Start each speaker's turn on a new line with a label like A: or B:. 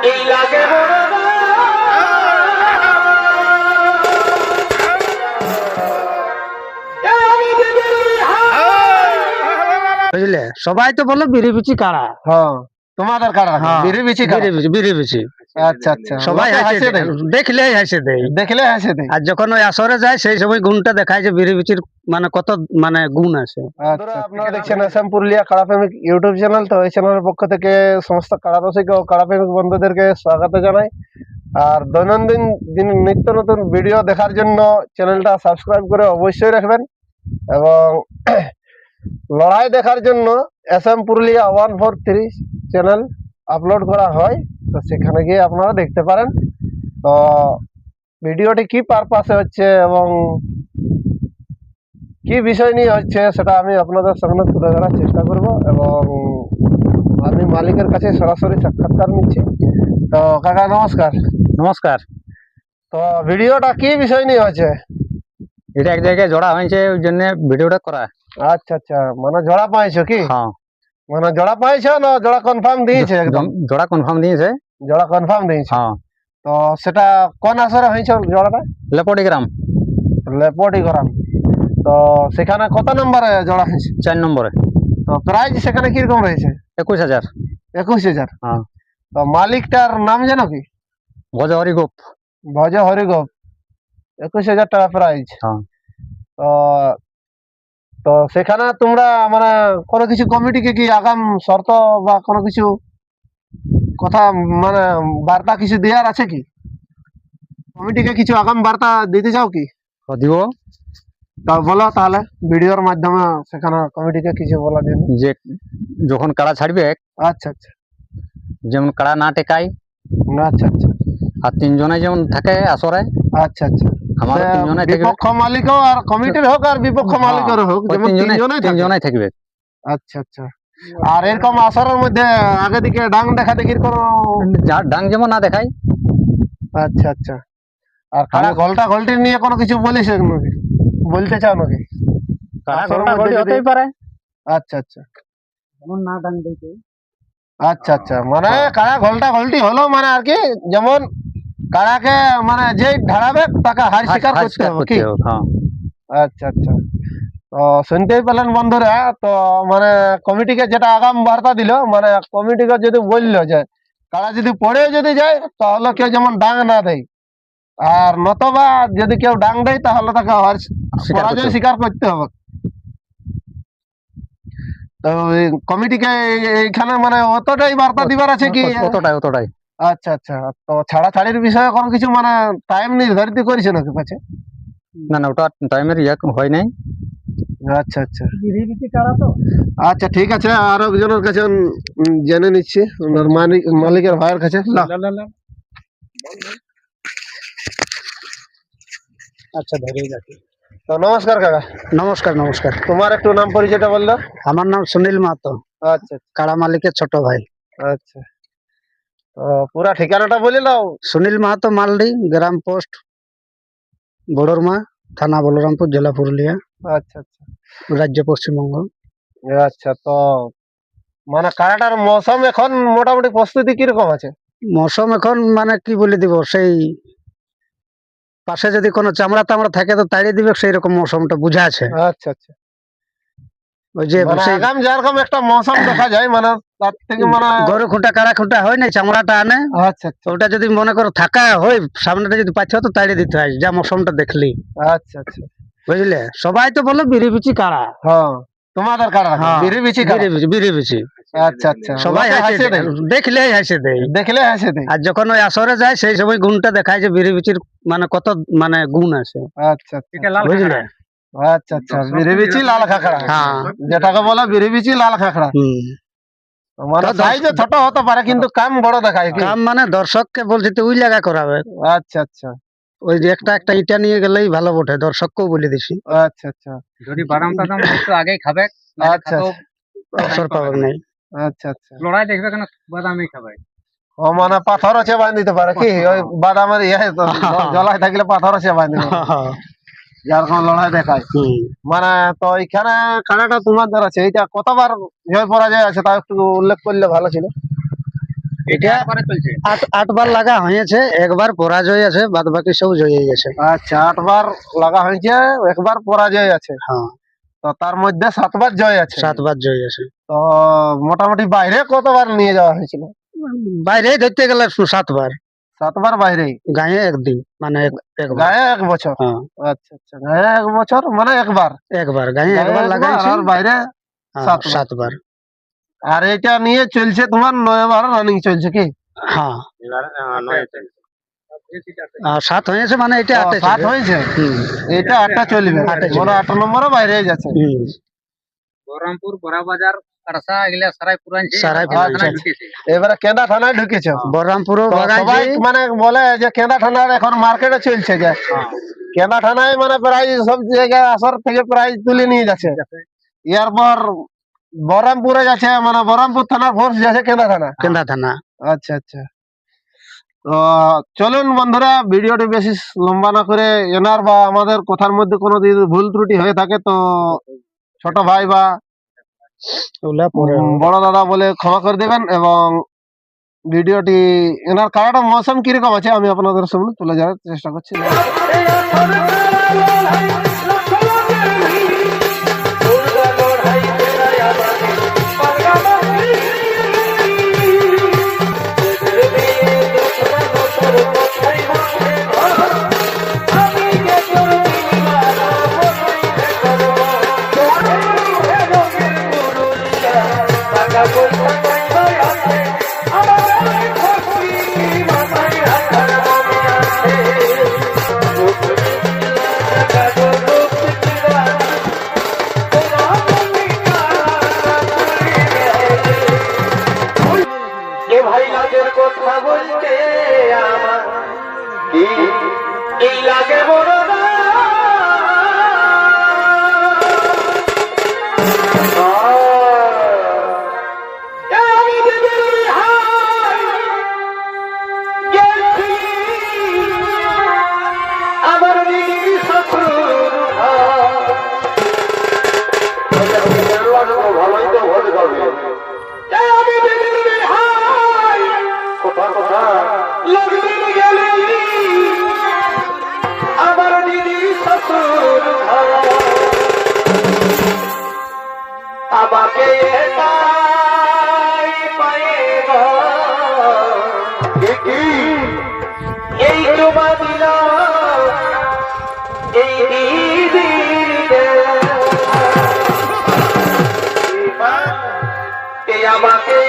A: এই লাগে
B: বুঝলে, সবাই তো বলো বিড়ি বিচি কাড়া।
C: হ্যাঁ, তোমাদের কাড়া বিড়ি বিচি কাড়া।
B: বিড়ি বিচি
C: আচ্ছা আচ্ছা,
B: সবাই হাসে দেয়, দেখলেই হাসে দেয়।
C: দেখলে হাসে দেয়।
B: আর যখন ওই আসরে যায় সেই সময় গুণটা দেখায় যে বিড়ি বিচির মানে কত মানে গুণ আছে।
C: আচ্ছা, আপনারা দেখছেন আসাম পুরুলিয়া কাড়া প্রেমিক ইউটিউব চ্যানেল। তো এই চ্যানেলের পক্ষ থেকে সমস্ত কাড়া রসিক ও কাড়া প্রেমিক বন্ধুদেরকে স্বাগত জানাই। আর দৈনন্দিন দিন নিত্য নতুন ভিডিও দেখার জন্য চ্যানেলটা সাবস্ক্রাইব করে অবশ্যই রাখবেন। এবং লড়াই দেখার জন্য আসাম পুরুলিয়া 143 চ্যানেল আপলোড করা হয়, তো সেখানে গিয়ে আপনারা দেখতে পারেন। তো ভিডিওটি কি পারপাসে হচ্ছে এবং কি বিষয় নিয়ে হচ্ছে সেটা আমি আপনাদের সামনে তুলে ধরার চেষ্টা করব। এবং আমি মালিকের কাছে সরাসরি সাক্ষাৎকার নিচ্ছি। তো কাকা নমস্কার।
B: নমস্কার।
C: তো ভিডিওটা কি বিষয় নিয়ে হচ্ছে?
B: এটা এক জায়গায় জড়া হয়েছে, ওই জন্য ভিডিওটা করা।
C: আচ্ছা আচ্ছা, মানে জোড়া পাইছো কি?
B: হ্যাঁ,
C: মানে জোড়া পাইছো না জোড়া কনফার্ম দিয়েছে? একদম
B: জোড়া কনফার্ম দিয়েছে।
C: জোড়া কনফার্ম দিয়েছে।
B: হ্যাঁ।
C: তো সেটা কোন আসরে হয়েছে জোড়াটা?
B: লেপটি গ্রাম।
C: লেপটি গ্রাম। তো সেখানে কত নম্বরে জোড়া হয়েছে?
B: 4 নম্বরে।
C: তো প্রাইজ সেখানে কিরকম রয়েছে?
B: 21,000।
C: 21,000।
B: হ্যাঁ।
C: তো মালিকটার নাম জানো কি?
B: ভজ হরিগোপ।
C: ভজ হরিগোপ। 21,000 টাকা প্রাইজ।
B: হ্যাঁ।
C: তো তো সেখানে তোমরা মানে কোনো কিছু কমিটিকে কি আগাম শর্ত বা কোনো কিছু কথা মানে বার্তা কিছু দেওয়ার আছে কি? কমিটিকে কিছু আগাম বার্তা দিতে চাও কি?
B: দিব।
C: তা বলো তাহলে ভিডিওর মাধ্যমে সেখানে কমিটিকে কিছু বলা যাবে
B: যে যখন কাড়া ছাড়বে,
C: আচ্ছা আচ্ছা,
B: যেমন কাড়া না টেকায়,
C: আচ্ছা আচ্ছা,
B: আর 3 জনে যেমন থাকে আসরে,
C: আচ্ছা আচ্ছা,
B: আমার 3 জনে থাকবে।
C: বিপক্ষ মালিক আর কমিটির হোক আর বিপক্ষ মালিকের হোক, যেমন 3
B: জনেই থাকবে।
C: আচ্ছা আচ্ছা। আর এরকম আসরের মধ্যে আগে দিকে ডাং দেখা দেখির কোনো
B: ডাং যেমন না দেখায়।
C: আচ্ছা আচ্ছা। আর কারা গলটা গলটির নিয়ে কোনো কিছু বলিস নাকি, বলতে চাও নাকি?
B: কাড়া গলটা গলটি হতেই পারে।
C: আচ্ছা আচ্ছা,
B: যেমন না ডাং দিতে।
C: আচ্ছা আচ্ছা, মানে কারা গলটা গলটি হলো মানে আর কি, যেমন কারাকে মানে যে ধারাবে তাকে হার স্বীকার করতে হবে কি?
B: হ্যাঁ।
C: আচ্ছা আচ্ছা। তো শুনতেই পেলেন বন্ধুরা। তো মানে কমিটিকে যেটা আগাম বার্তা দিল, মানে কমিটিকে যদি বললো যে কারা যদি পড়ে যদি যায় তাহলে কেউ যেমন ডাং না দেয়, আর নতবা যদি কেউ ডাং দেয় তাহলে তাকে পরাজয় স্বীকার করতে হবে। তো কমিটিকে এইখানে মানে অতটাই বার্তা দিবার আছে কি?
B: অতটাই।
C: আচ্ছা আচ্ছা। তো ছাড়াছাড়ির বিষয়ে কোনো কিছু মানে টাইম নির্ধারিত করেছে নাকি পাচ্ছে?
B: না ওটা টাইমের হয় নাই।
C: আচ্ছা আচ্ছা, আচ্ছা ঠিক আছে। আর একজনের কাছে জেনে নিচ্ছি, ওনার মালিকের ভাইয়ের কাছে।
B: আচ্ছা, ধরেই যাচ্ছি।
C: তো নমস্কার কাকা।
B: নমস্কার। নমস্কার।
C: তোমার একটু নাম পরিচয়টা বললো।
B: আমার নাম সুনীল মাহাতো,
C: আচ্ছা
B: কাড়া মালিকের ছোট ভাই।
C: আচ্ছা। তো পুরা ঠিকানাটা বলে দাও।
B: সুনীল মাহাতো, মালডি, গ্রাম পোস্ট বড়রমা, থানা বলরামপুর, জেলা পুরুলিয়া,
C: আচ্ছা আচ্ছা,
B: রাজ্য পশ্চিমবঙ্গ।
C: আচ্ছা। তো মানে কাড়াটার মৌসুম এখন মোটামুটি প্রস্তুতি কিরকম আছে?
B: মৌসুম এখন মানে কি বলে দিব, সেই পাশে যদি কোনো চামড়া টামড়া থাকে তো তাড়িয়ে দিবে, সেই রকম মৌসুমটা বুঝা আছে।
C: আচ্ছা আচ্ছা,
B: ওই যে
C: আগাম যেরকম একটা মৌসুম দেখা যায়, মানে তার থেকে মানে
B: গরু খুঁটা কাড়া খুঁটা হয় না, চামড়াটা আনে।
C: আচ্ছা আচ্ছা,
B: ওটা যদি মনে করো থাকা হয় সামনেটা যদি পাচ্ছে তো তাড়িয়ে দিতে হয়, যা মৌসুমটা দেখলি।
C: আচ্ছা আচ্ছা,
B: বুঝলে, সবাই তো বলো বিড়ি বিচি কাড়া।
C: হ্যাঁ, তোমাদের কাড়া বিড়ি বিচি
B: বিড়ি বিচি।
C: আচ্ছা আচ্ছা,
B: সবাই হাসে দেয়, দেখলেই হাসে দেয়।
C: দেখলে হাসে দেয়।
B: আর যখন ওই আসরে যায় সেই সময় গুণটা দেখায় যে বিড়ি বিচির মানে কত মানে গুণ আছে।
C: আচ্ছা আচ্ছা,
B: বুঝলে।
C: আচ্ছা আচ্ছা, বিড়ি বিচি লাল খাখড়া।
B: হ্যাঁ,
C: যেটাকে বলে বিড়ি বিচি লাল খাখড়া। মানে সাইজে ছোট হতে পারে কিন্তু কাম বড় দেখায় কি?
B: কাম মানে দর্শককে বলছি তো ওই লাগা করাবে।
C: আচ্ছা আচ্ছা,
B: ওই যে একটা ইটা নিয়ে গেলেই ভালো বটে, দর্শককেও বলে দিছি।
C: আচ্ছা আচ্ছা,
B: যদি বাদাম টাদাম একটু আগেই খাবে
C: আচ্ছা
B: অবসর পাবে নাই।
C: আচ্ছা আচ্ছা,
B: লড়াই দেখবে কেন বাদামই খাবে।
C: ও মানে পাথর আছে বাঁধ দিতে পারে কি? ওই বাদামের জলায় থাকলে পাথর আছে বাঁধ দিতে পারে, যেরকম লড়াই দেখায়। মানে তো এখানে কাড়াটা তোমার দ্বারা আছে, এইটা কতবার জয় পরাজয় আছে তা একটু উল্লেখ করলে ভালো ছিল।
B: এটা আটবার লাগা হয়েছে, একবার পরাজয় আছে, বাদ বাকি সব জয় গেছে।
C: আচ্ছা, 8 বার লাগা হয়েছে, একবার পরাজয় আছে।
B: হ্যাঁ,
C: তো তার মধ্যে 7 বার জয় আছে।
B: 7বার জয় আছে।
C: তো মোটামুটি বাইরে কতবার নিয়ে যাওয়া হয়েছিল?
B: বাইরে ধরতে গেলে 7বার,
C: 7 বার বাইরেই,
B: গায়ে একদিন, মানে একবার।
C: গায়ে 1 বছর।
B: হ্যাঁ,
C: আচ্ছা আচ্ছা, গায়ে 1 বছর মানে একবার,
B: একবার গায়ে
C: গায়ে
B: একবার
C: একবার,
B: লাগাইছি।
C: আর বাইরে
B: হ্যাঁ,
C: 7 বার।
B: 7বার।
C: আর এটা নিয়ে চলছে তোমার 9বার রানিং চলছে কি?
B: হ্যাঁ, আর 7 হয়েছে, মানে এটা 8
C: 7 হয়েছে, এটা 8টা চলবে,
B: 8
C: মানে 8 নম্বরে বাইরে যাচ্ছে।
A: বহরমপুর বড়বাজার কারসা এগুলা সারাই পুরান
B: সারাই পুরান।
C: এবারে কেন্দা থানায় ঢুকেছে।
B: বহরমপুরও
C: তো সবাই
B: বাগাইছি।
C: মানে বলে যে কেন্দা থানার এখন মার্কেটে চলছে, যে কেন্দা থানায় মানে প্রাইজ সব জায়গায় আসর থেকে প্রাইজ তুলে নিয়ে যাচ্ছে। এরপর বহরমপুরে যাচ্ছে, মানে বহরমপুর থানার ফোর্স যাচ্ছে কেন্দা থানা।
B: কেন্দা থানা।
C: আচ্ছা আচ্ছা, তো চলুন বন্ধুরা, ভিডিওটি বেশি লম্বা না করে, এনার বা আমাদের কথার মধ্যে কোনো যদি ভুল ত্রুটি হয়ে থাকে তো ছোট ভাই বা বড় দাদা বলে ক্ষমা করে দেবেন। এবং ভিডিওটি এনার কারাটা মৌসুম কিরকম আছে আমি আপনাদের সামনে তুলে ধরার চেষ্টা করছি। কথা বলতে আমার কি লাগে বড় আমার ভালোই তো ভোট করবে। আমার দিদি শ্বশুর আমাকে এই তোমা দিল এই দিদি আমাকে